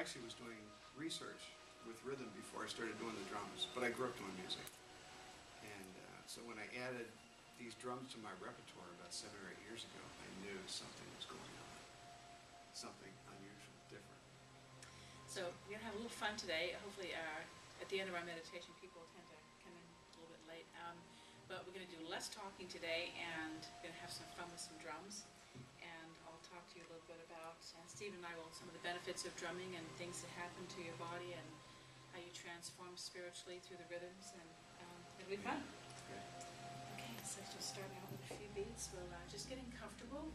actually was doing research with rhythm before I started doing the drums, but I grew up doing music. And so when I added these drums to my repertoire about 7 or 8 years ago, I knew something was going on. Something unusual, different. So we're going to have a little fun today. Hopefully at the end of our meditation, people tend to come in a little bit late. But we're going to do less talking today, and we're going to have some fun with some drums. And I'll talk to you a little bit about, and Steve and I will, some of the benefits of drumming and things that happen to your body and how you transform spiritually through the rhythms, and it'll be fun. Okay, so we'll start out with a few beats. We'll just getting comfortable.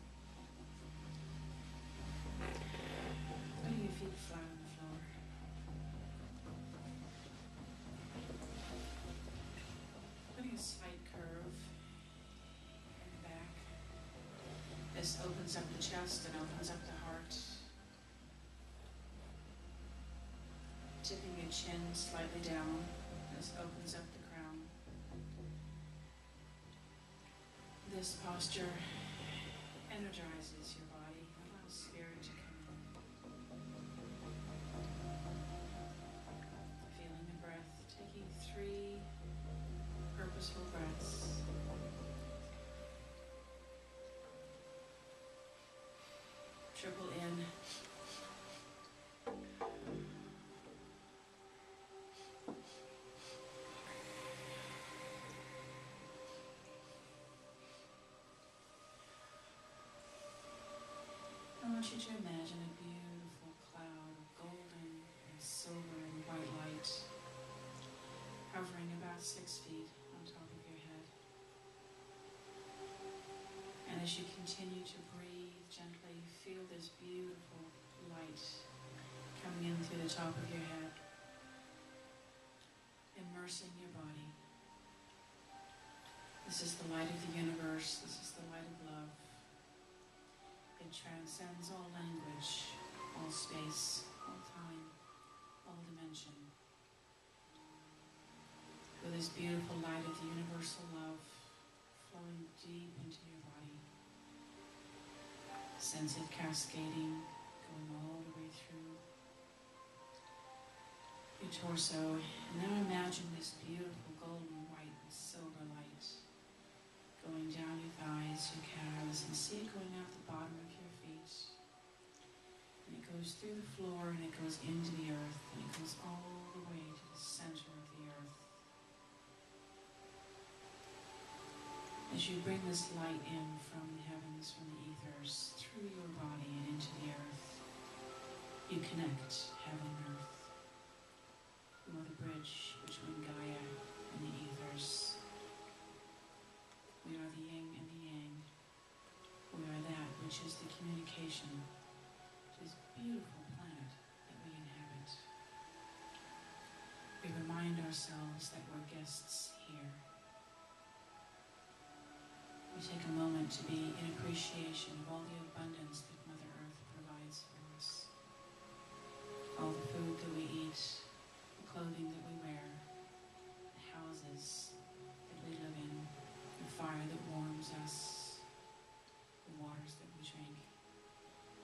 Putting your feet flat on the floor. Putting a slight curve in the back. This opens up the chest and opens up the heart. Tipping your chin slightly down. This opens up the crown. This posture energizes your body. Allows spirit to come in. Feeling the breath. Taking 3 purposeful breaths. Triple in. I want you to imagine a beautiful cloud of golden and silver and white light hovering about 6 feet on top of your head. And as you continue to breathe gently, feel this beautiful light coming in through the top of your head, immersing your body. This is the light of the universe. This is the light of love. It transcends all language, all space, all time, all dimension. With this beautiful light of the universal love flowing deep into your body. Sense it cascading, going all the way through your torso. And now imagine this beautiful golden, white, and silver light going down your thighs, your calves, and see it going out the bottom of your feet. And it goes through the floor, and it goes into the earth, and it goes all the way to the center of the earth. As you bring this light in from the heavens, from the ethers, through your body and into the earth, you connect heaven and earth. You are the bridge between Gaia and the ethers. We are the yin and the yang. We are that which is the communication to this beautiful planet that we inhabit. We remind ourselves that we're guests here. We take a moment to be in appreciation of all the abundance that Mother Earth provides for us. All the food that we eat, the clothing that we wear, the houses that we live in, the fire that warms us, the waters that we drink.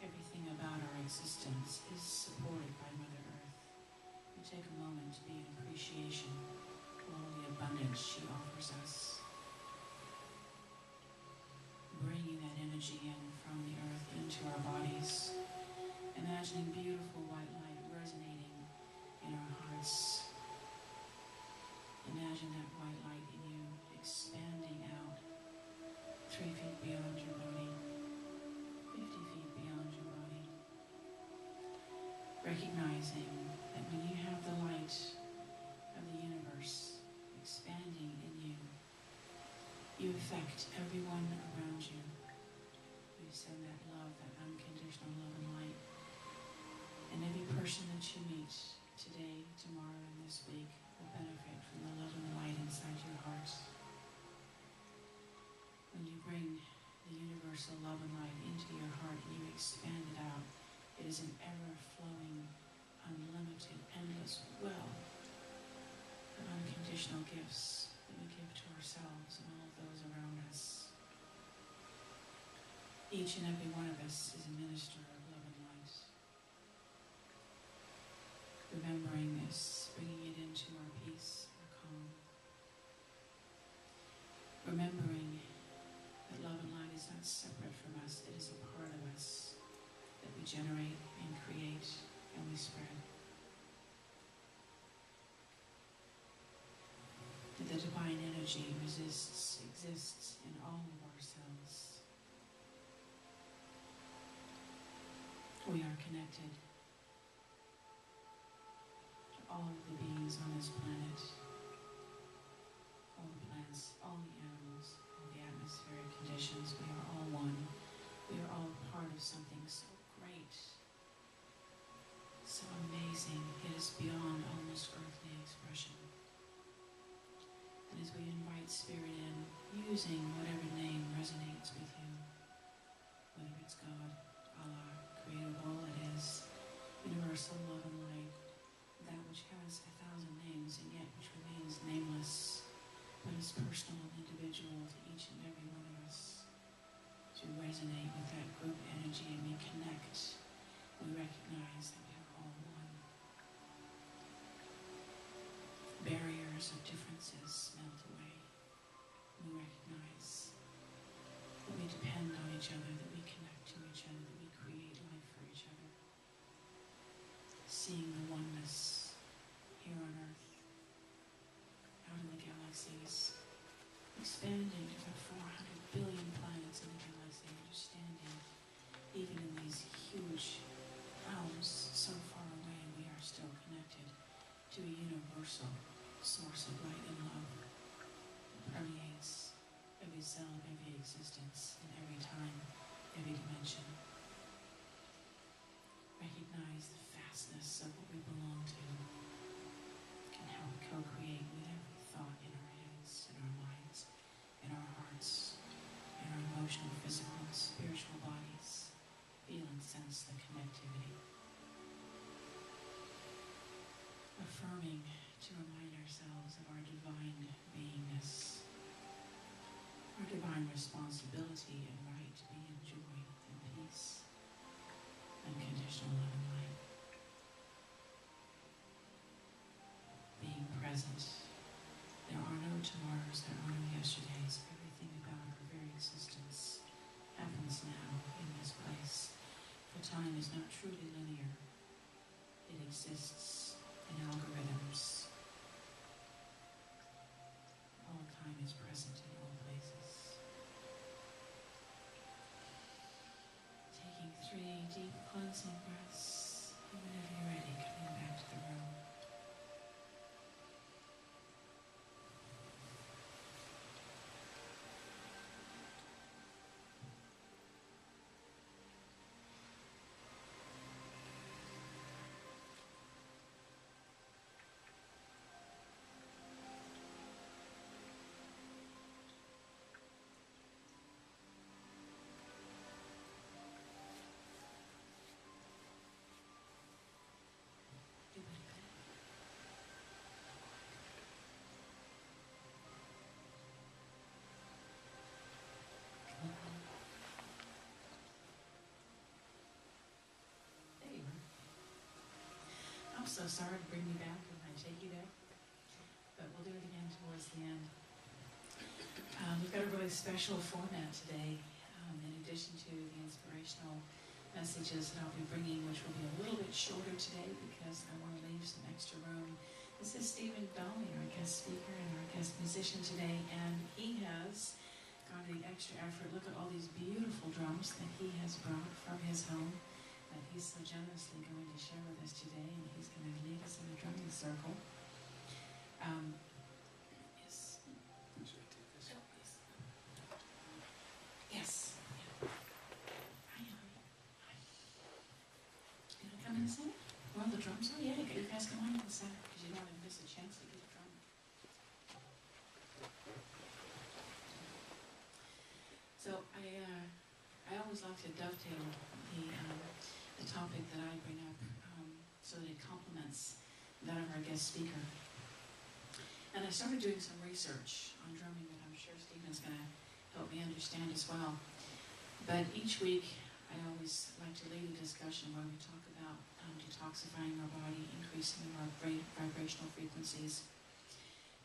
Everything about our existence is supported by Mother Earth. We take a moment to be in appreciation of all the abundance she offers us. Bringing that energy in from the earth into our bodies. Imagining beautiful white light resonating in our hearts. Imagine that white light in you expanding out 3 feet beyond your body, 50 feet beyond your body. Recognizing that when you have the light of the universe expanding in you, you affect everyone around you. You send that love, that unconditional love and light. And every person that you meet today, tomorrow, and this week will benefit from the love and light inside your heart. When you bring the universal love and light into your heart and you expand it out, it is an ever-flowing, unlimited, endless well of unconditional gifts that we give to ourselves and all of those around us. Each and every one of us is a minister of love and light. generate and create, and we spread. The divine energy exists in all of our cells. We are connected to all of the beings on this planet, all the plants, all the animals, all the atmospheric conditions. We are all one. We are all part of something so great, so amazing. It is beyond almost earthly expression. And as we invite Spirit in, using whatever name resonates with you, whether it's God, Allah, Creator of all that is, universal love and light, that which has 1,000 names and yet which remains nameless, but is personal and individual to each and every one of us, to resonate with that group energy, and we connect. We recognize that we are all one. Barriers of differences melt away. We recognize that we depend on each other, that we connect to each other, that we create life for each other. Seeing the oneness here on Earth, out in the galaxies, expanding to about 400 billion planets in the galaxy, understanding even in these huge realms so far away, we are still connected to a universal source of light and love that permeates every cell of every existence in every time, every dimension. Recognize the vastness of what we belong to and how we co-create with every thought in our heads, in our minds, in our hearts, in our emotional, physical, and spiritual bodies. Feel and sense the connectivity. Affirming to remind ourselves of our divine beingness, our divine responsibility and right to be in joy and peace, unconditional love and light. Being present. There are no tomorrows, there are no yesterdays. Everything about our very existence happens now in this place. For time is not truly linear. It exists in algorithms. All time is present in all places. Taking 3 deep cleansing breaths, and whenever you're ready, coming back to the room. I'm so sorry to bring you back and I take you there, but we'll do it again towards the end. We've got a really special format today, in addition to the inspirational messages that I'll be bringing, which will be a little bit shorter today because I want to leave some extra room. This is Stephen Dolle, our guest speaker and our guest musician today, and he has gone to the extra effort. Look at all these beautiful drums that he has brought from his home that he's so generously going to share with us today, and he's going to lead us in a drumming circle. Yes. Should I take this? Oh, please. Yes. Yeah. Hi, honey. Hi. You want to come in the center? Where all the drums are? Yeah, you guys come on in the center because you don't want to miss a chance to get a drum. So I always like to dovetail the topic that I bring up so that it complements that of our guest speaker. And I started doing some research on drumming that I'm sure Stephen's going to help me understand as well. But each week I always like to lead a discussion where we talk about detoxifying our body, increasing our vibrational frequencies.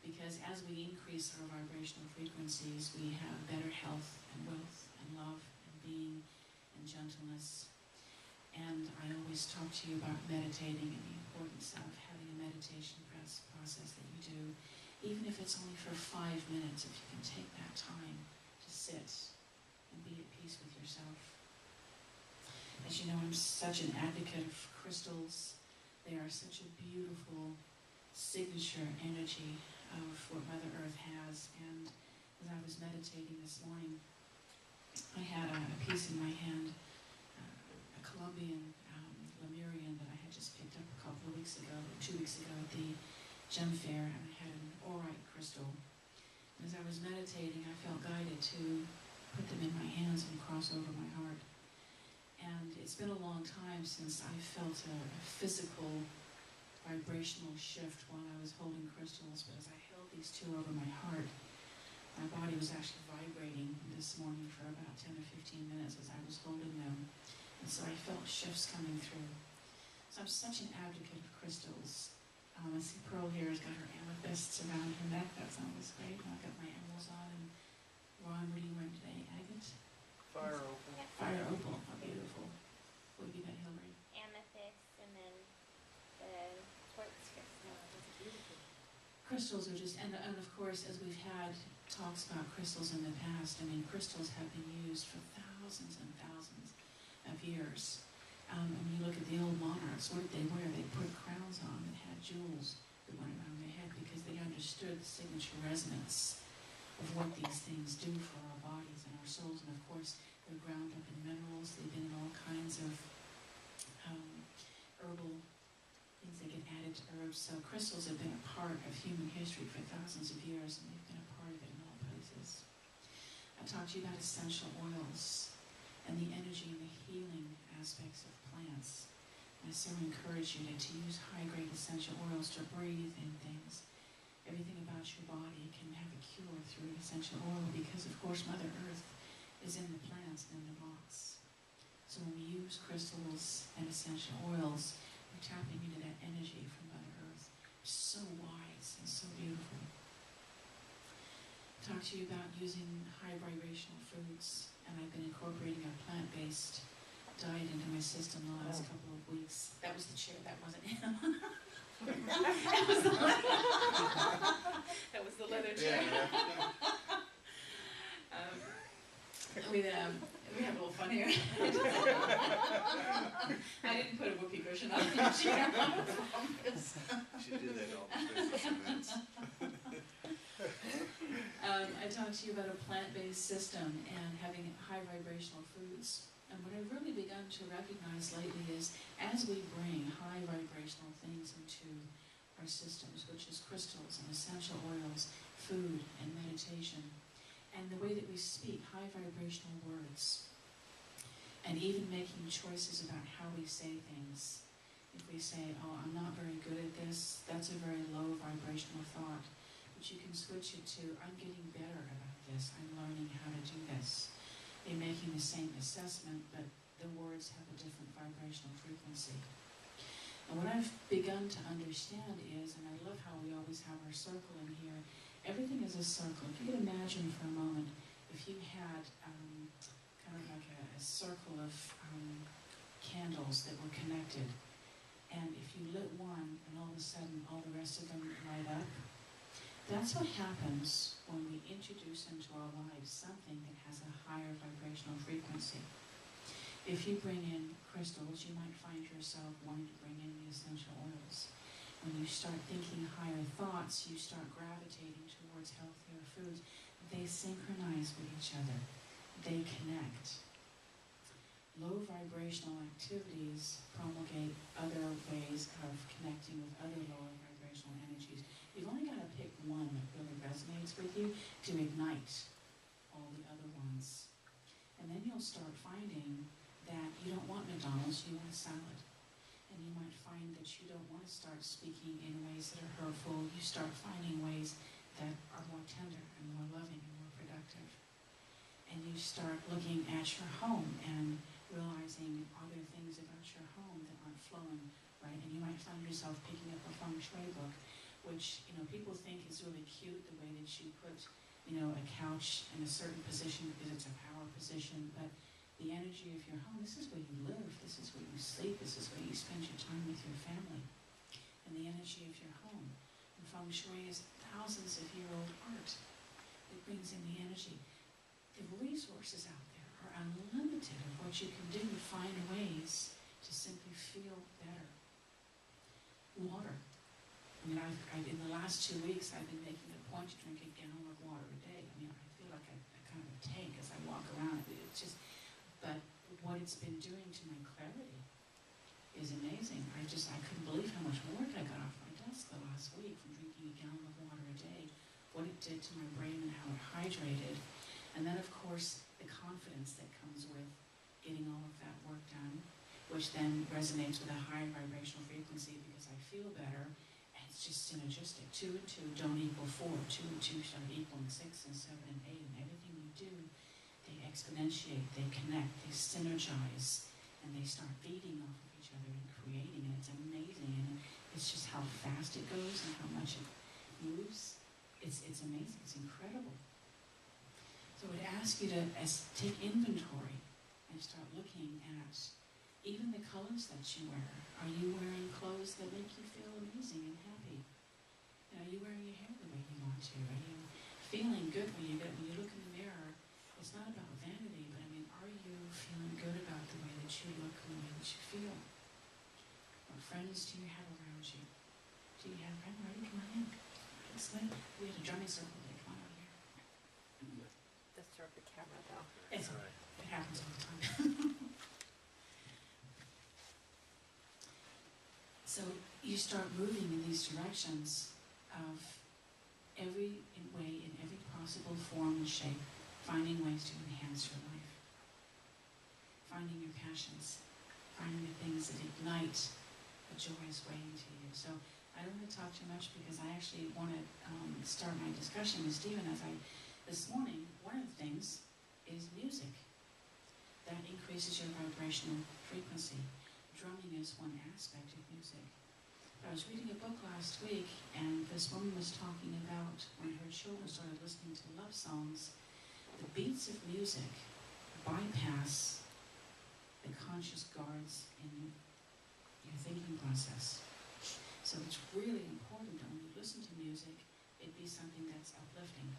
Because as we increase our vibrational frequencies, we have better health and wealth and love and being and gentleness. And always talk to you about meditating and the importance of having a meditation process that you do, even if it's only for 5 minutes, if you can take that time to sit and be at peace with yourself. As you know, I'm such an advocate of crystals. They are such a beautiful signature energy of what Mother Earth has. And as I was meditating this morning, I had a piece in my hand, a Colombian Lemurian that I had just picked up a couple of weeks ago, 2 weeks ago at the gem fair, and I had an orite crystal. And as I was meditating, I felt guided to put them in my hands and cross over my heart. And it's been a long time since I felt a physical vibrational shift while I was holding crystals, but as I held these two over my heart, my body was actually vibrating this morning for about 10 or 15 minutes as I was holding them. And so I felt shifts coming through. So I'm such an advocate of crystals. I see Pearl here has got her amethysts around her neck. That's always great. And I've got my emeralds on. And Ron, what are you wearing today? Agate? Fire opal. Fire opal. How beautiful. What have you got, Hillary? Amethyst, and then the quartz crystal. That's beautiful. Crystals are just, and of course, as we've had talks about crystals in the past, I mean, crystals have been used for thousands and thousands of years. And when you look at the old monarchs, what did they wear? They put crowns on that had jewels that went around their head because they understood the signature resonance of what these things do for our bodies and our souls. And of course, they're ground up in minerals. They've been in all kinds of herbal things that get added to herbs. So crystals have been a part of human history for thousands of years, and they've been a part of it in all places. I talked to you about essential oils and the energy and the healing aspects of plants. I so encourage you to use high-grade essential oils to breathe in things. Everything about your body can have a cure through essential oil because, of course, Mother Earth is in the plants and in the rocks. So when we use crystals and essential oils, we're tapping into that energy from Mother Earth. It's so wise and so beautiful. Talk to you about using high vibrational foods, and I've been incorporating a plant-based diet into my system the last couple of weeks. That was the chair, that wasn't him. That was the that was the leather chair. We have a little fun here. I didn't put a whoopee cushion on the chair. She did that all the events. I talked to you about a plant-based system and having high vibrational foods. And what I've really begun to recognize lately is as we bring high vibrational things into our systems, which is crystals and essential oils, food and meditation, and the way that we speak high vibrational words, and even making choices about how we say things. If we say, oh, I'm not very good at this, that's a very low vibrational thought. But you can switch it to, I'm getting better about this, I'm learning how to do this. You're making the same assessment, but the words have a different vibrational frequency. And what I've begun to understand is, and I love how we always have our circle in here, everything is a circle. If you could imagine for a moment, if you had kind of like a circle of candles that were connected, and if you lit one, and all of a sudden all the rest of them light up, that's what happens when we introduce into our lives something that has a higher vibrational frequency. If you bring in crystals, you might find yourself wanting to bring in the essential oils. When you start thinking higher thoughts, you start gravitating towards healthier foods. They synchronize with each other. They connect. Low vibrational activities promulgate other ways of connecting with other lower vibrational energies. You've only got to pick one that really resonates with you to ignite all the other ones. And then you'll start finding that you don't want McDonald's, you want a salad. And you might find that you don't want to start speaking in ways that are hurtful. You start finding ways that are more tender and more loving and more productive. And you start looking at your home and realizing are there things about your home that aren't flowing right. And you might find yourself picking up a feng shui book, which, people think is really cute, the way that you put, a couch in a certain position because it's a power position, but the energy of your home. This is where you live, this is where you sleep, this is where you spend your time with your family. And the energy of your home. And feng shui is thousands of year-old art that brings in the energy. The resources out there are unlimited of what you can do to find ways to simply feel better. Water. I mean, I've in the last 2 weeks, I've been making a point to drink a gallon of water a day. I mean, I feel like I kind of a tank as I walk around. It's just, but what it's been doing to my clarity is amazing. I couldn't believe how much work I got off my desk the last week from drinking a gallon of water a day, what it did to my brain and how it hydrated. And then, of course, the confidence that comes with getting all of that work done, which then resonates with a higher vibrational frequency because I feel better. And it's just synergistic. 2 and 2 don't equal 4. 2 and 2 start equaling 6 and 7 and 8. And everything you do, they exponentiate, they connect, they synergize, and they start feeding off of each other and creating. And it's amazing. And it's just how fast it goes and how much it moves. It's amazing. It's incredible. So I would ask you to take inventory and start looking at even the colors that you wear. Are you wearing clothes that make you feel amazing and happy? Are you wearing your hair the way you want to? Are you feeling good when you look in the mirror? It's not about vanity, but I mean, are you feeling good about the way that you look and the way that you feel? What friends do you have around you? Do you have friends? Marty, come on in. We had a drumming circle day. Come on out here. Disturb the camera though. It's all right. It happens all the time. So you start moving in these directions of every way, in every possible form and shape, finding ways to enhance your life, finding your passions, finding the things that ignite a joyous way into you. So I don't want to talk too much because I actually want to start my discussion with Stephen this morning. One of the things is music. That increases your vibrational frequency. Drumming is one aspect of music. I was reading a book last week, and this woman was talking about when her children started listening to love songs, the beats of music bypass the conscious guards in your thinking process. So it's really important that when you listen to music, it be something that's uplifting.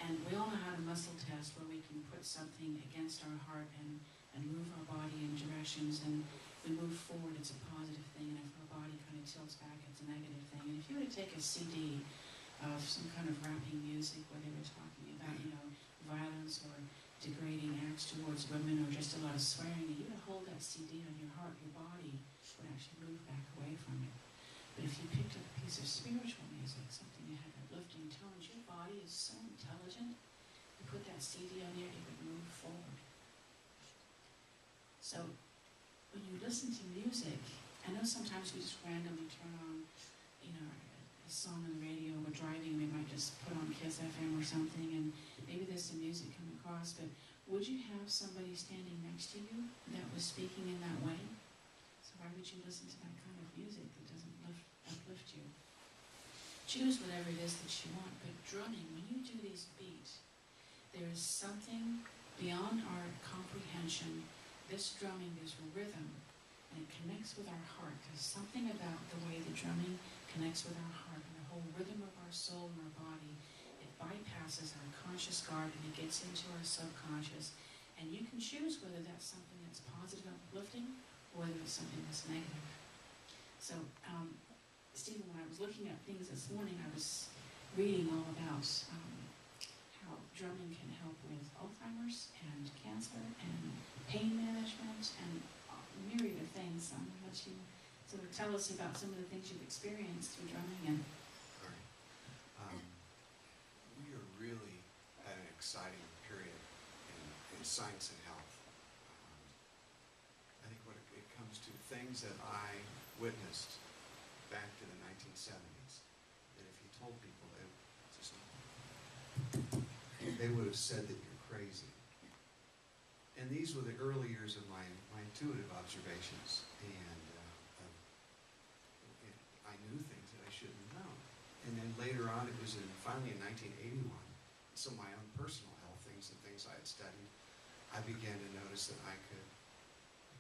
And we all know how to muscle test where we can put something against our heart and move our body in directions, and we move forward, it's a positive thing, and if our body kind of tilts back, it's a negative thing. And if you were to take a CD of some kind of rapping music where they were talking about, violence or degrading acts towards women or just a lot of swearing, and you would hold that CD on your heart, your body would actually move back away from it. But if you picked up a piece of spiritual music, something that had uplifting tones, your body is so intelligent, you put that CD on there, it would move forward. So when you listen to music, I know sometimes we just randomly turn on, a song on the radio, we're driving, we might just put on Kiss FM or something, and maybe there's some music coming across, but would you have somebody standing next to you that was speaking in that way? So why would you listen to that kind of music that doesn't uplift you? Choose whatever it is that you want, but drumming, when you do these beats, there is something beyond our comprehension. This drumming, there's rhythm, and it connects with our heart. There's something about the way the drumming connects with our heart and the whole rhythm of our soul and our body. It bypasses our conscious guard and it gets into our subconscious. And you can choose whether that's something that's positive and uplifting or whether it's something that's negative. So, Stephen, when I was looking at things this morning, I was reading all about how drumming can help with Alzheimer's and cancer and pain management and a myriad of things. I'm going to let you sort of tell us about some of the things you've experienced through drumming. And All right. We are really at an exciting period in science and health. I think what it comes to things that I witnessed back to the 1970s, that if you told people, they would have said that you're crazy. And these were the early years of my intuitive observations, and I knew things that I shouldn't have known. And then later on, it was finally in 1981, some of my own personal health things and things I had studied, I began to notice that I could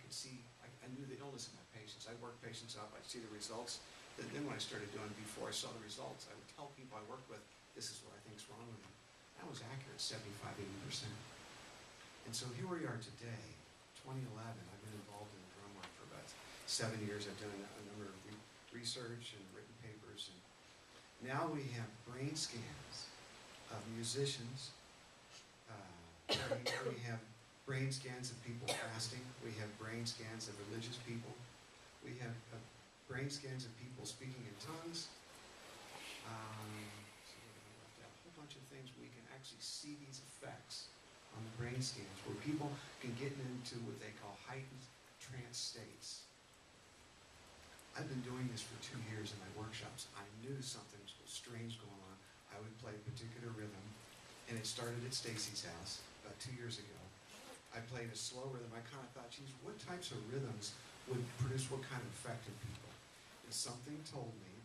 see, I knew the illness in my patients. I'd work patients up, I'd see the results. Then when I started doing, before I saw the results, I would tell people I worked with, this is what I think is wrong with them. That was accurate, 75, 80%. And so here we are today, 2011. I've been involved in drum work for about 7 years. I've done a number of research and written papers. And now we have brain scans of musicians. We have brain scans of people fasting. We have brain scans of religious people. We have brain scans of people speaking in tongues. So a whole bunch of things we can actually see these effects on the brain scans, where people can get into what they call heightened trance states. I've been doing this for 2 years in my workshops. I knew something was strange going on. I would play a particular rhythm, and it started at Stacy's house about 2 years ago. I played a slow rhythm. I kind of thought, geez, what types of rhythms would produce what kind of effect in people? And something told me,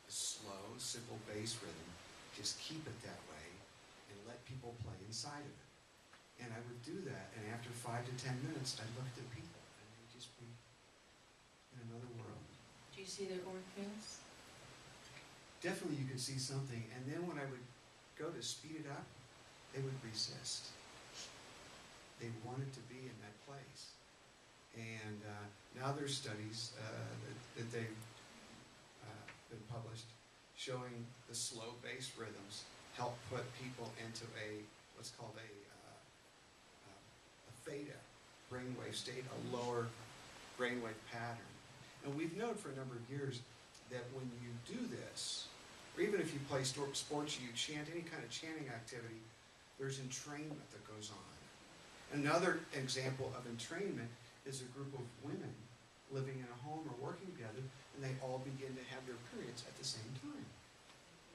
a slow, simple bass rhythm, just keep it that way and let people play inside of it. And I would do that, and after 5 to 10 minutes, I'd look at the people, and they'd just be in another world. Do you see their organs? Definitely you could see something, and then when I would go to speed it up, they would resist. They wanted to be in that place. And now there's studies that they've been published showing the slow bass rhythms help put people into what's called a theta brainwave state, a lower brainwave pattern. And we've known for a number of years that when you do this, or even if you play sports, you chant, any kind of chanting activity, there's entrainment that goes on. Another example of entrainment is a group of women living in a home or working together, and they all begin to have their periods at the same time.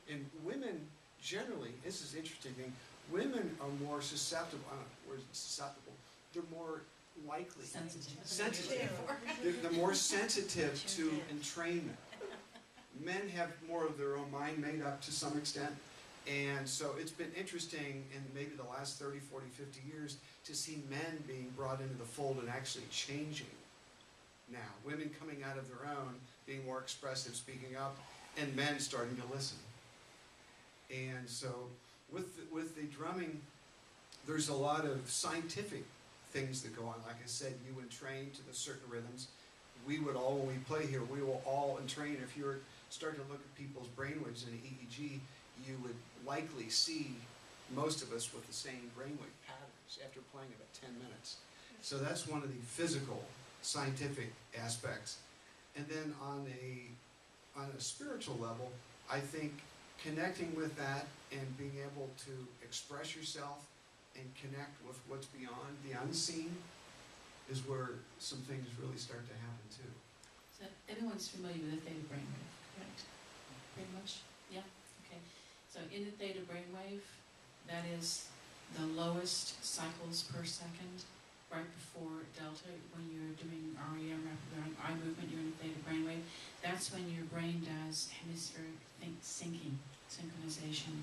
And women generally, this is an interesting thing, women are more susceptible, they're more likely. Sensitive. They're more sensitive to entrainment. Men have more of their own mind made up to some extent. And so it's been interesting in maybe the last 30, 40, 50 years to see men being brought into the fold and actually changing now. Women coming out of their own, being more expressive, speaking up, and men starting to listen. And so with the drumming, there's a lot of scientific things that go on. Like I said, you entrain to the certain rhythms. We would all, when we play here, we will all entrain. If you were starting to look at people's brainwaves in an EEG, you would likely see most of us with the same brainwave patterns after playing about 10 minutes. So that's one of the physical, scientific aspects. And then on a spiritual level, I think connecting with that and being able to express yourself and connect with what's beyond the unseen is where some things really start to happen too. So everyone's familiar with the theta brainwave, correct? Pretty much? Yeah? Okay. So in the theta brainwave, that is the lowest cycles per second right before delta. When you're doing REM, rapid eye movement, you're in the theta brainwave. That's when your brain does hemispheric syncing, synchronization,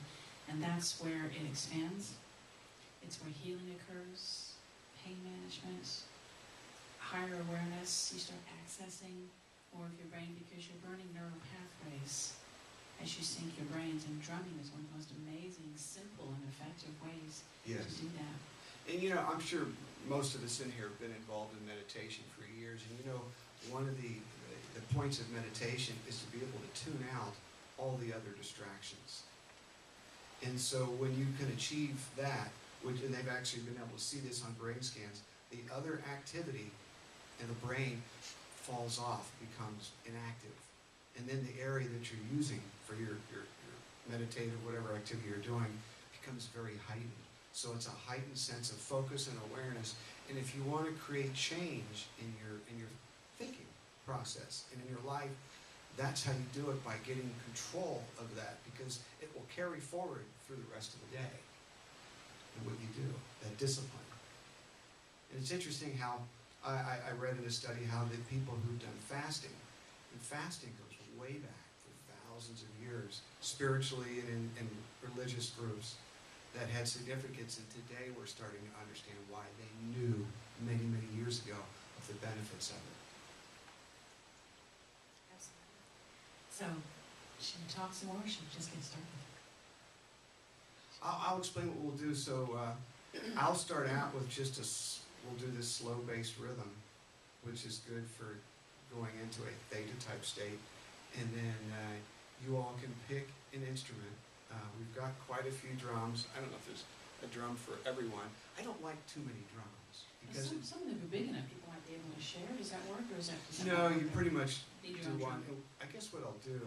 and that's where it expands. It's where healing occurs, pain management, higher awareness. You start accessing more of your brain because you're burning neural pathways as you sync your brains, and drumming is one of the most amazing, simple, and effective ways to do that. And you know, I'm sure most of us in here have been involved in meditation for years, and you know, one of the points of meditation is to be able to tune out all the other distractions. And so when you can achieve that, and they've actually been able to see this on brain scans, the other activity in the brain falls off, becomes inactive. And then the area that you're using for your meditative, whatever activity you're doing, becomes very heightened. So it's a heightened sense of focus and awareness. And if you want to create change in your thinking process and in your life, that's how you do it, by getting control of that, because it will carry forward through the rest of the day. And what you do, that discipline. And it's interesting how I read in a study how the people who've done fasting, and fasting goes way back for thousands of years, spiritually and in religious groups, that had significance, and today we're starting to understand why they knew many, many years ago of the benefits of it. So, should we talk some more, or should we just get started? I'll explain what we'll do. So I'll start out with just we'll do this slow bass rhythm, which is good for going into a theta type state. And then you all can pick an instrument. We've got quite a few drums. I don't know if there's a drum for everyone. I don't like too many drums. Because Some of them are big enough, people might be able to share. Does that work, or is that? no, you pretty much Need do your own one. drum. I guess what I'll do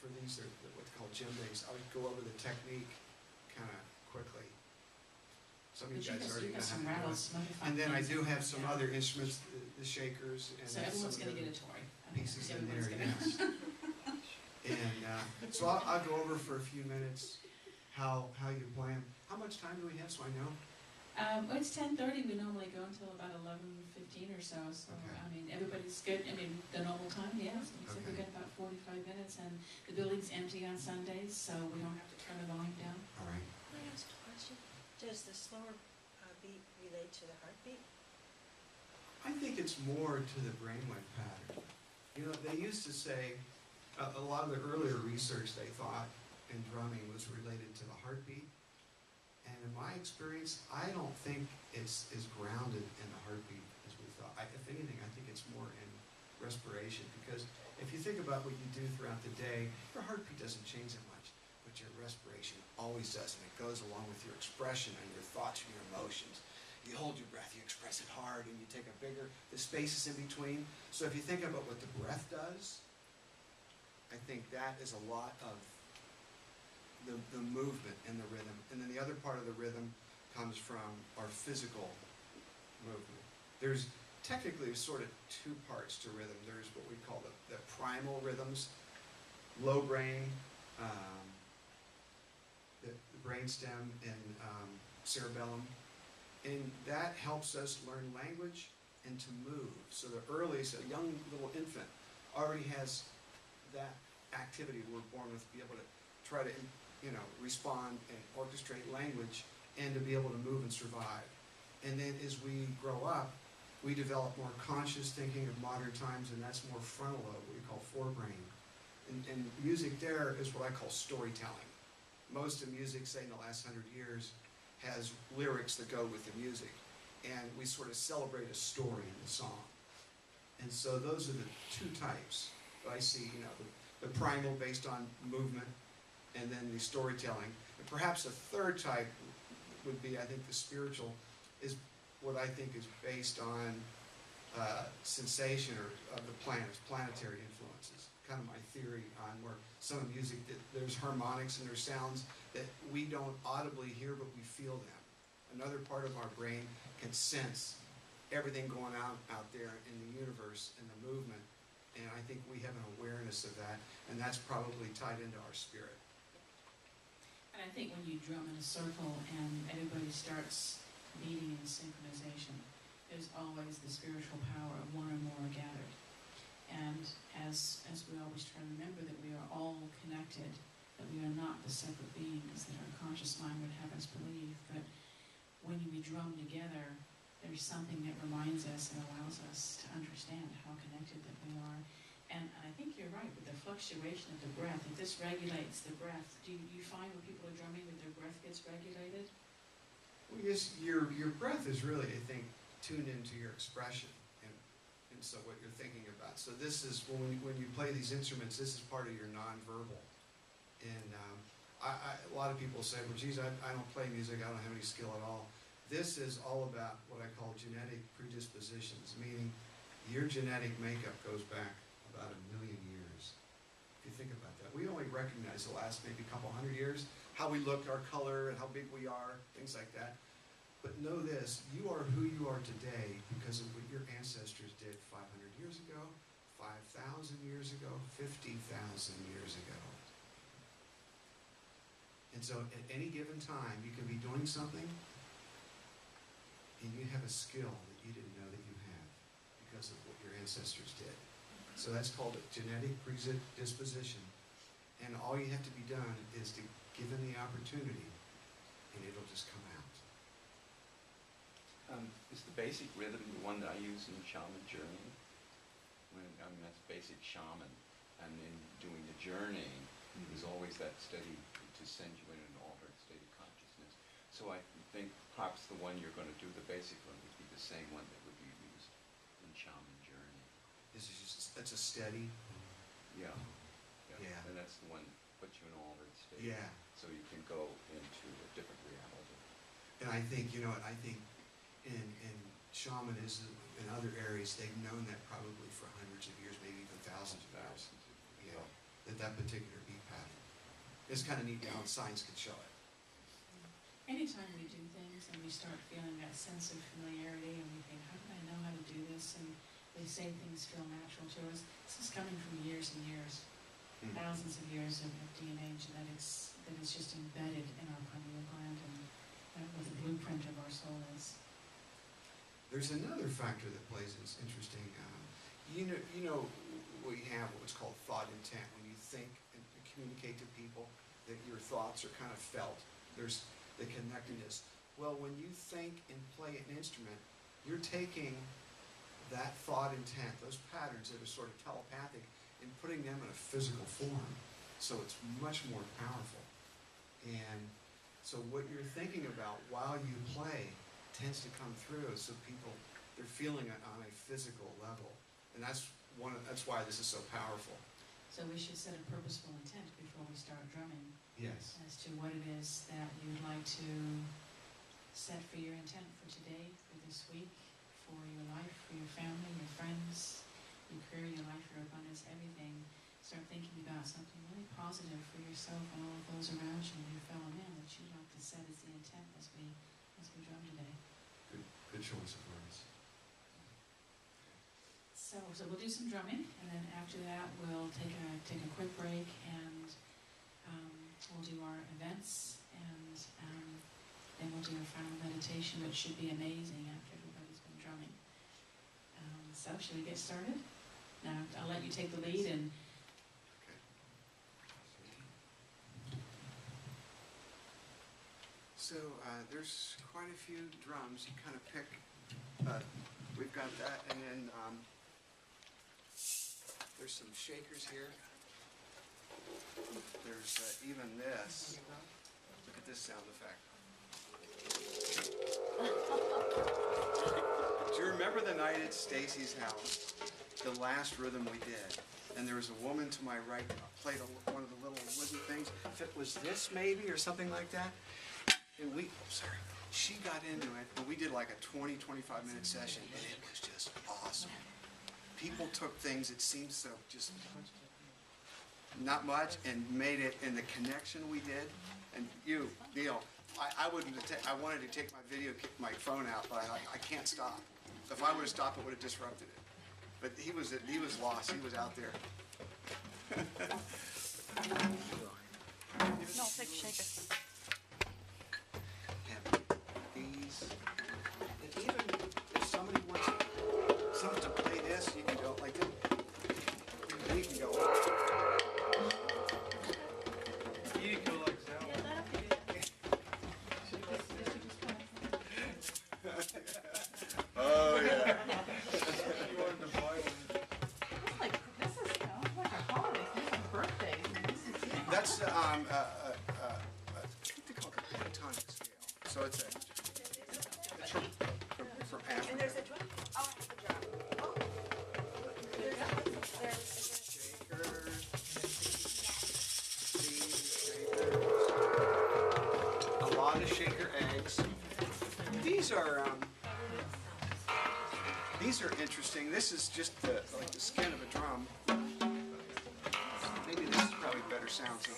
for these are what they call djembes. I'll go over the technique kind of quickly. Some of you But guys already you've know got some how to do rattles, it. some other fun And then I things. do have some Yeah. other instruments, the shakers, and So some everyone's of gonna the get a toy. pieces in there, Everyone's gonna- yes. And so I'll go over for a few minutes how you plan. How much time do we have, so I know? Well, it's 10:30, we normally go until about 11:15 or so, Okay. I mean, everybody's good, I mean, the normal time, yes, so we've Okay. got about 45 minutes, and the building's empty on Sundays, so we don't have to turn the volume down. All right. Can I ask a question? Does the slower beat relate to the heartbeat? I think it's more to the brainwave pattern. You know, they used to say, a lot of the earlier research they thought in drumming was related to the heartbeat. And in my experience, I don't think it's as grounded in the heartbeat as we thought. If anything, I think it's more in respiration, because if you think about what you do throughout the day, your heartbeat doesn't change that much, but your respiration always does, and it goes along with your expression and your thoughts and your emotions. You hold your breath, you express it hard, and you take the spaces in between. So if you think about what the breath does, I think that is a lot of the movement and the rhythm. And then the other part of the rhythm comes from our physical movement. There's technically sort of two parts to rhythm. There's what we call the primal rhythms, low brain, the brainstem and cerebellum. And that helps us learn language and to move. So the earliest, a young little infant already has that activity we're born with, to be able to try to, respond and orchestrate language and to be able to move and survive. And then as we grow up, we develop more conscious thinking of modern times, and that's more frontal lobe, what we call forebrain. And music there is what I call storytelling. Most of music, say in the last 100 years, has lyrics that go with the music, and we sort of celebrate a story in the song. And so those are the two types. I see, the primal based on movement, and then the storytelling. And perhaps a third type would be, I think, the spiritual, is what I think is based on sensation or of the planets, planetary influences. Kind of my theory on where some of music, that there's harmonics and there's sounds that we don't audibly hear, but we feel them. Another part of our brain can sense everything going on out there in the universe and the movement, and I think we have an awareness of that, and that's probably tied into our spirit. And I think when you drum in a circle and everybody starts beating in synchronization, there's always the spiritual power of one or more gathered. And as we always try to remember that we are all connected, that we are not the separate beings that our conscious mind would have us believe, but when we drum together, there's something that reminds us and allows us to understand how connected that we are. And I think you're right, with the fluctuation of the breath, if this regulates the breath, do you find when people are drumming that their breath gets regulated? Well, yes, your breath is really, I think, tuned into your expression and so what you're thinking about. So this is, when you play these instruments, this is part of your nonverbal. And a lot of people say, well, geez, I don't play music, I don't have any skill at all. This is all about what I call genetic predispositions, meaning your genetic makeup goes back about 1 million years. If you think about that. We only recognize the last maybe couple hundred years, how we look, our color, and how big we are, things like that. But know this, you are who you are today because of what your ancestors did 500 years ago, 5,000 years ago, 50,000 years ago. And so at any given time, you can be doing something and you have a skill that you didn't know that you had because of what your ancestors did. So that's called a genetic predisposition. And all you have to be done is to given the opportunity and it'll just come out. Is the basic rhythm the one that I use in shaman journeying? That's basic shaman, and in doing the journeying, there's always that steady to send you in an altered state of consciousness. So I think perhaps the one you're going to do, the basic one, would be the same one that would be used in shaman journey. This is just, that's a steady. Yeah. Yeah. And that's the one that puts you in an altered state. Yeah. So you can go into a different reality. And I think, you know, I think in shamanism and other areas, they've known that probably for hundreds of years, maybe even thousands of years. Yeah, that particular beat pattern. It's kind of neat how science can show it. Anytime we do things and we start feeling that sense of familiarity and we think, how do I know how to do this? And they say things feel natural to us. This is coming from years and years, thousands of years of DNA and genetics that is just embedded in our pineal gland and what the blueprint of our soul is. There's another factor that plays is interesting. You know, we have what's called thought intent. When you think and communicate to people, that your thoughts are kind of felt. There's the connectedness. Well, when you think and play an instrument, you're taking that thought intent, those patterns that are sort of telepathic, and putting them in a physical form. So it's much more powerful. And so what you're thinking about while you play tends to come through, so people, they're feeling it on a physical level. And that's why this is so powerful. So we should set a purposeful intent before we start drumming. Yes. As to what it is that you'd like to set for your intent for today, for this week, for your life, for your family, your friends, your career, your life, your abundance, everything. Start thinking about something really positive for yourself and all of those around you and your fellow man that you'd like to set as the intent as we drum today. Good choice of words. So we'll do some drumming, and then after that we'll take a quick break, and we'll do our events, and then we'll do a final meditation, which should be amazing after everybody's been drumming. So should we get started? Now I'll let you take the lead and. So there's quite a few drums. You kind of pick, we've got that, and then there's some shakers here. There's even this. Look at this sound effect. Do you remember the night at Stacy's house, the last rhythm we did? And there was a woman to my right played one of the little wooden things. If it was this maybe or something like that. And she got into it, and we did like a 20, 25-minute session, and it was just awesome. People took things that seemed so just not much and made it, and the connection we did, and you, Neil, I wanted to take my phone out, but I can't stop. If I would have stopped, it would have disrupted it. But he was lost. He was out there. No, take a shaker. These, and even if somebody wants someone to play this, you can go like this. And you can go. You can go like that. Yeah, that'll be good. Oh yeah. You wanted to buy one. This is like a holiday. This is birthdays. That's what they call the pentatonic scale. So it's from Africa. And there's a drum. Oh, I have a drum. Oh. Shakers. Shakers. A lot of shaker eggs. These are interesting. This is just like the skin of a drum. Maybe this is probably better sound. So.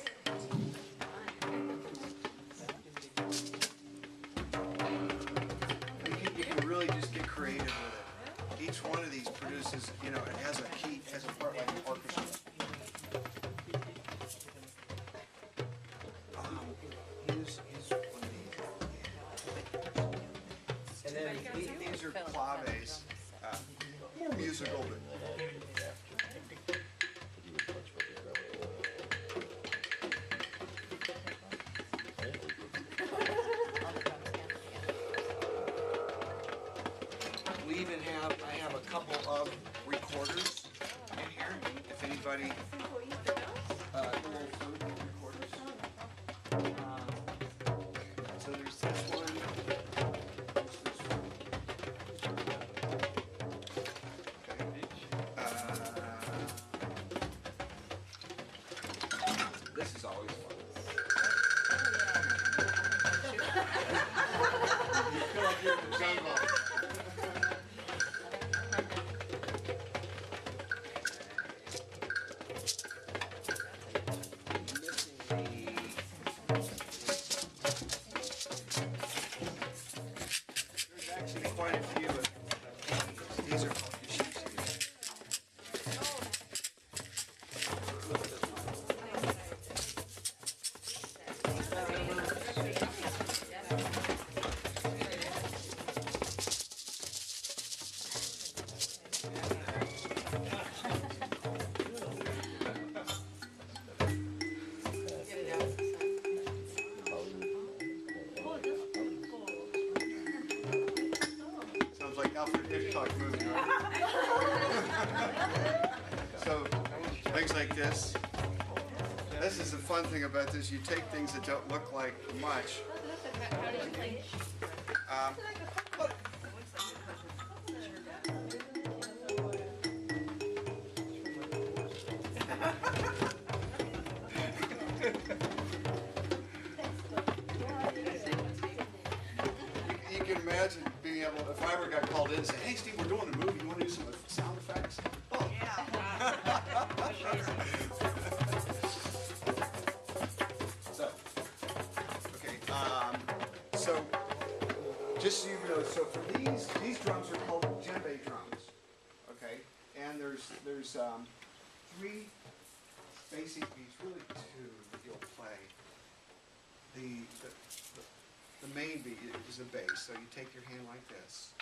You can really just get creative with it. Each one of these produces, it has a key, has a part like an orchestra. Here's one of these. And then these are claves, more musical, but. everybody little food recorders. So there's this one. There's this one. Okay. This is always fun. You feel like you're in the jungle. There's actually quite a few of these are called sheets. Sounds like Alfred Hitchcock movie. So things like this. This is the fun thing about this. You take things that don't look like much. You can imagine being able, if I ever got called in and say, hey Steve, we're doing a movie, you want to do some sound effects? Oh. So, okay, so just so you know, so for these drums are called djembe drums, okay? And there's three basic beats, really two that you'll play. The main beat is a bass, so you take your hand like this.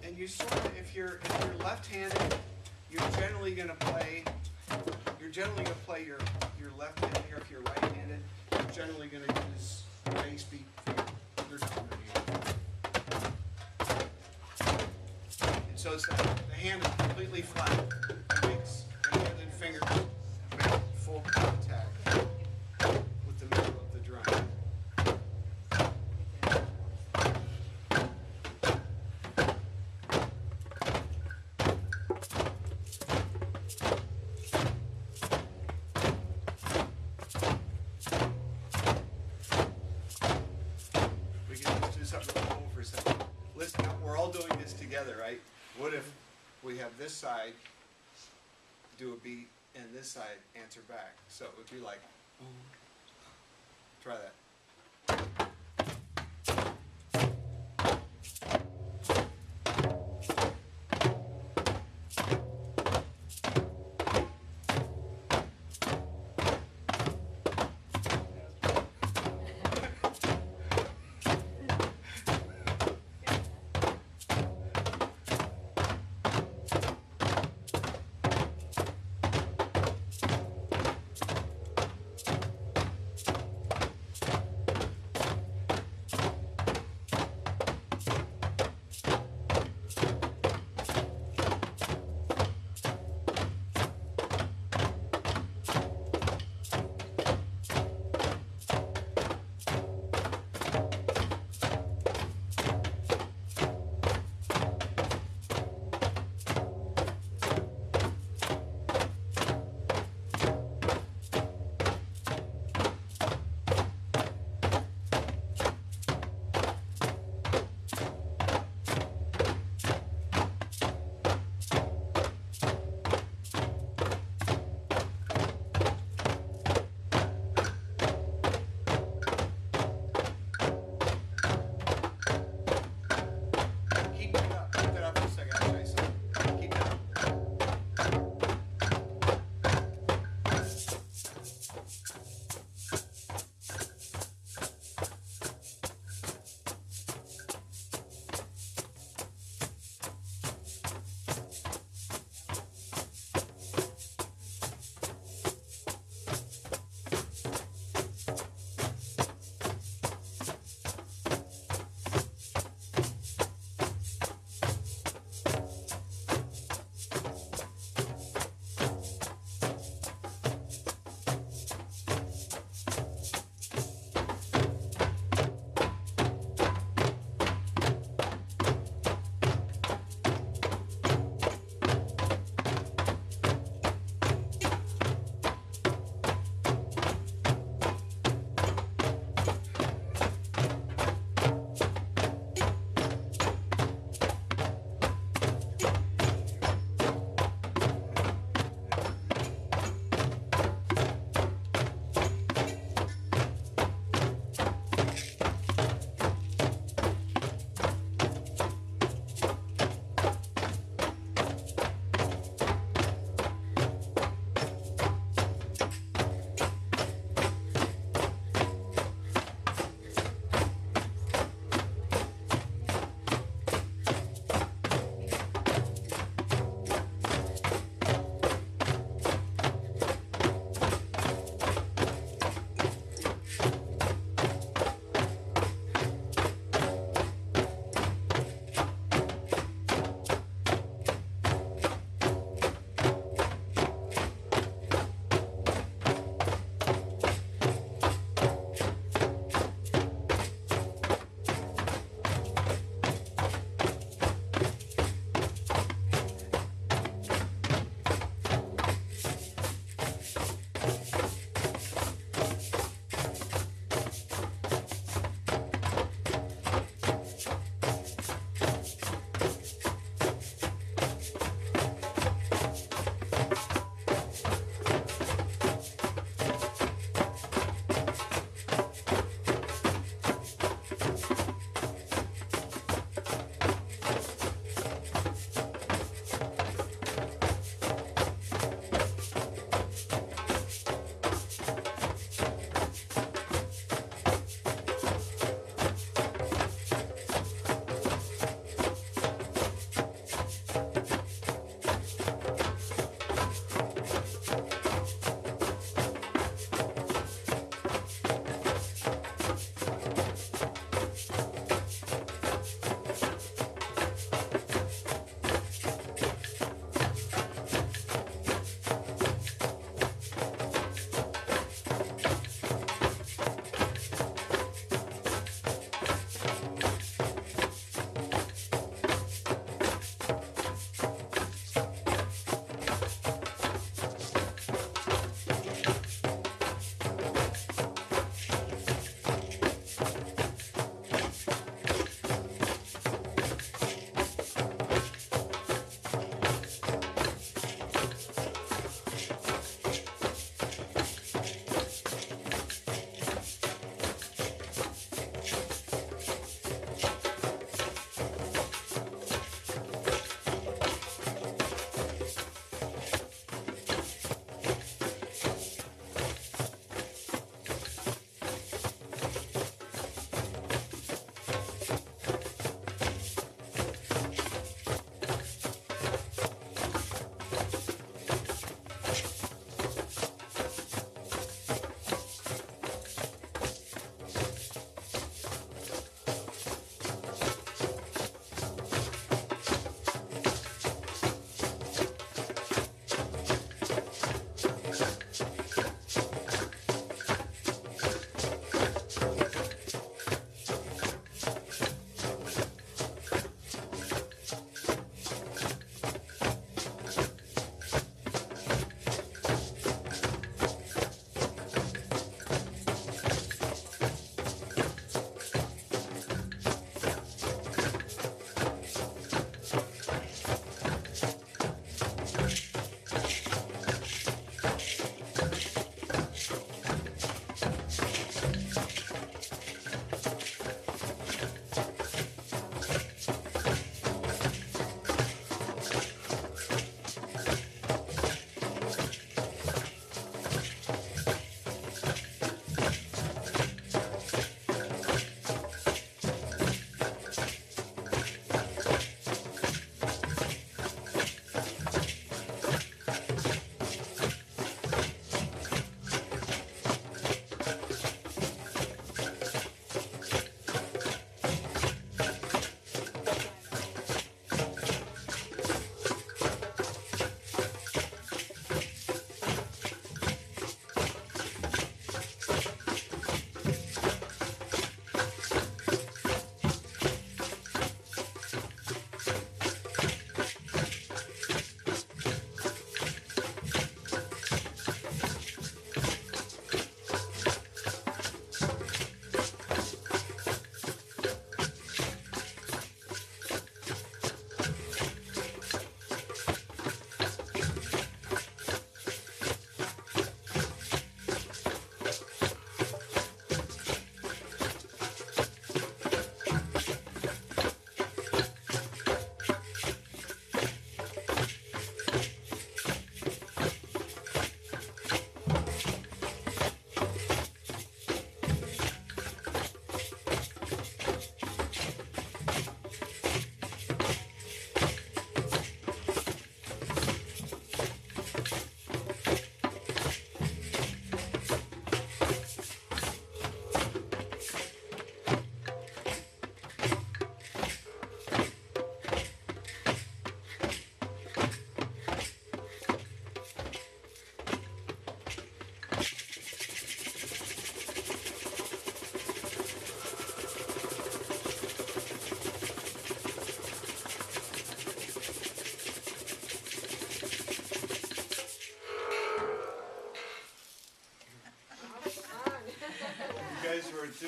And you sort of, if you're left-handed, you're generally going to play your left hand here. If you're right-handed, you're generally going to use bass beat for your dominant hand. And so it's the hand is completely flat. It makes the hand and fingers make full contact with the middle of the drum. We can just do something with the whole for a second. Listen, we're all doing this together, right? What if we have this side do a beat and this side answer back? So it would be like, try that.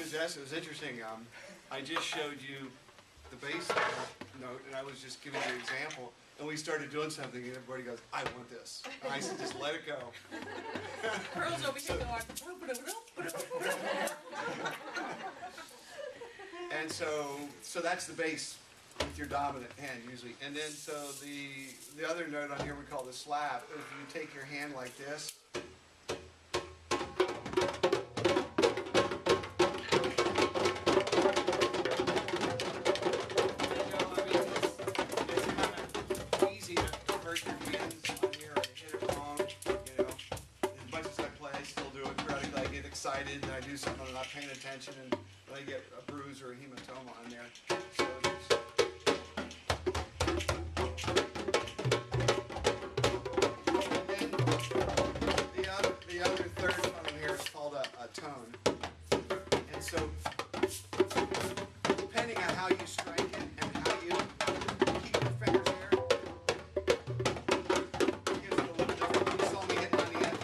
Suzette, it was interesting. I just showed you the bass note, and I was just giving you an example, and we started doing something, and everybody goes, I want this. And I said, just let it go. Pearl's over here going. And so that's the bass with your dominant hand usually. And then so the other note on here we call the slap. If you take your hand like this, easy to hurt your hands on here and hit it wrong, you know. As much as I play, I still do it periodically. I get excited and I do something I'm not paying attention, and I get a bruise or a hematoma on there. So the other third tone here is called a tone. And so depending on how you strike it and how you keep your fingers there, gives it a little different. You saw me hitting on the edges.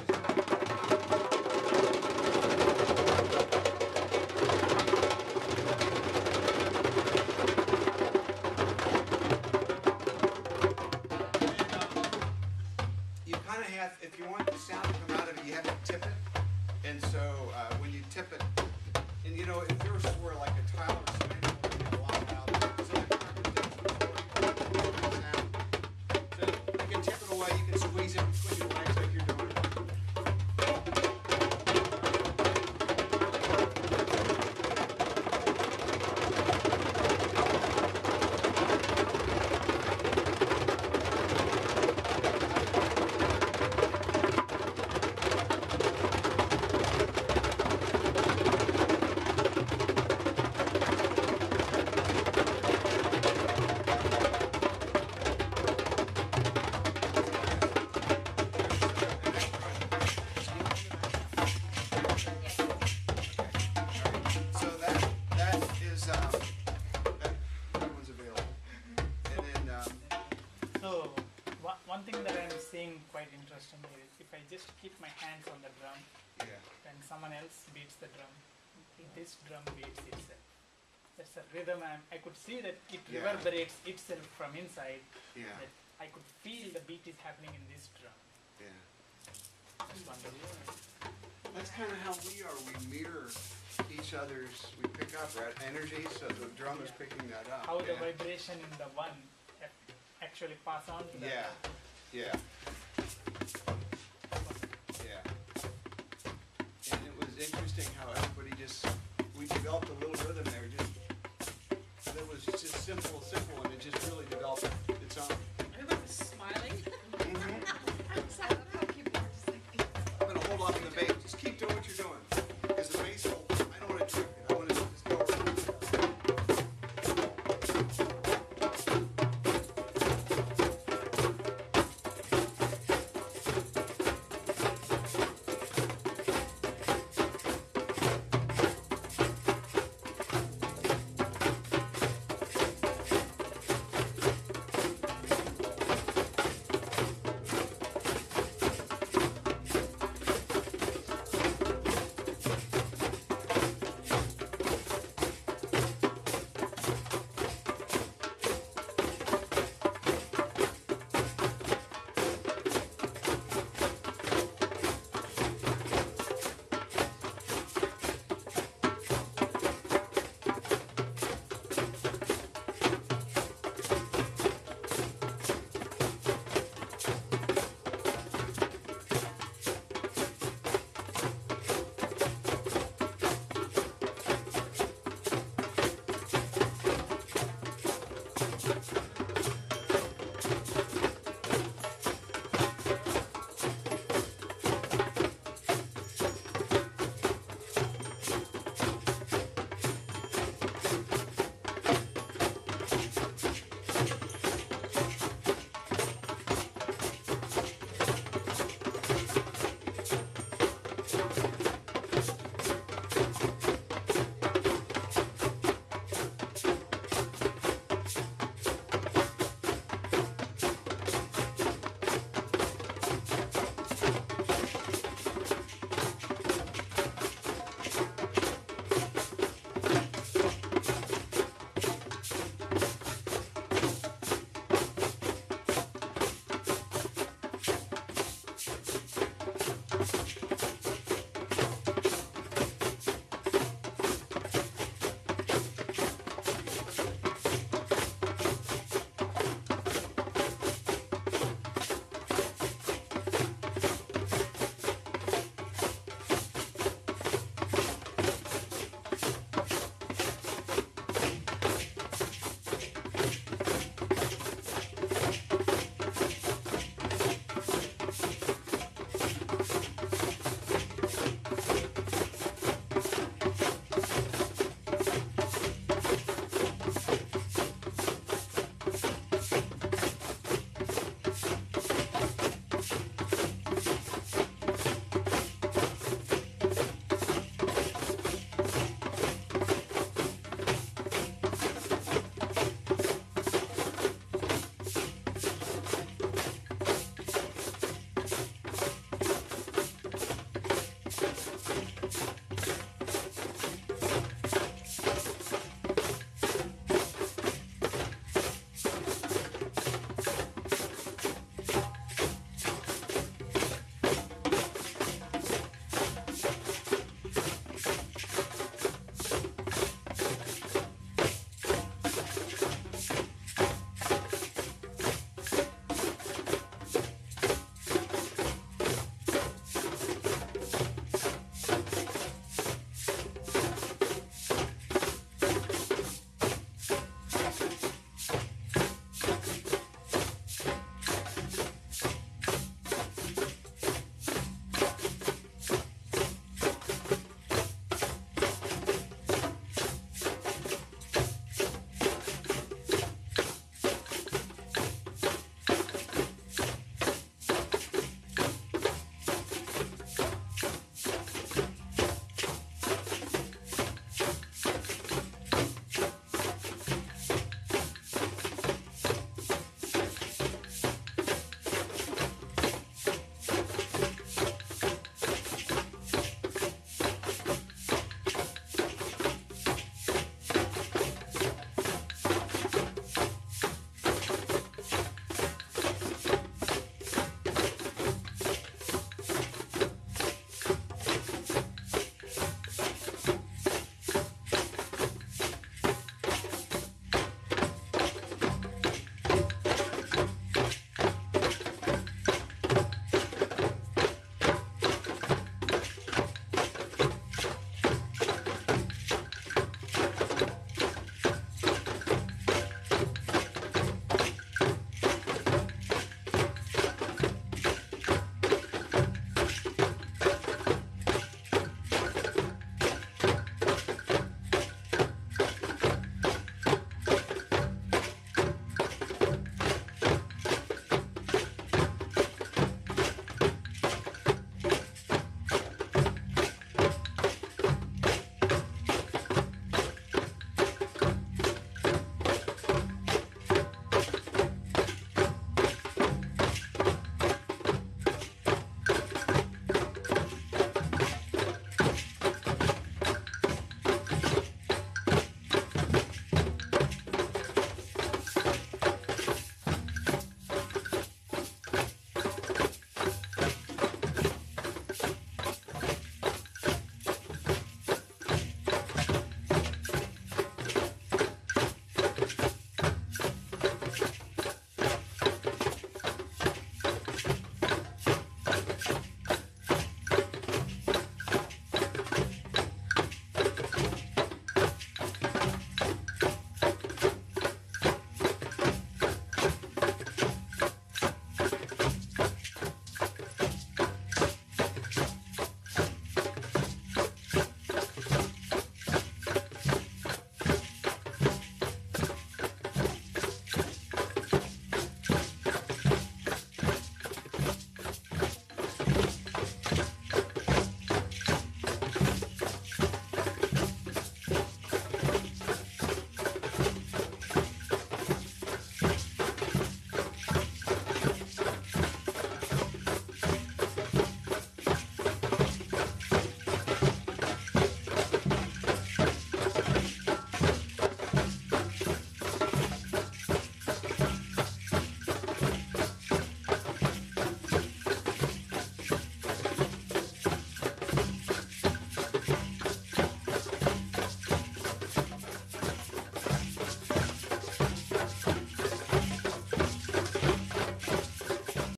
You kind of have, if you want the sound to come out of it, you have to tip it. And so when you tip it, and you know, if yours were like a tile or something, you have a lot of out. So the sound. So you can tip it away, you can squeeze it between your legs like you're doing. So that is that one's available. And then So, one thing that I'm seeing quite interesting is if I just keep my hands on the drum yeah. and someone else beats the drum, this drum beats itself. There's a rhythm, and I could see that it Yeah. reverberates itself from inside. Yeah. That I could feel the beat is happening in this drum. Yeah. That's wonderful. That's kind of how we are. We mirror each other's, we pick up, right? Energy, so the drum is picking that up. How the yeah. vibration in the one actually pass on to the Yeah. other. Yeah. Yeah. And it was interesting how everybody just, we developed a little rhythm there, just, that was just simple, and it just really developed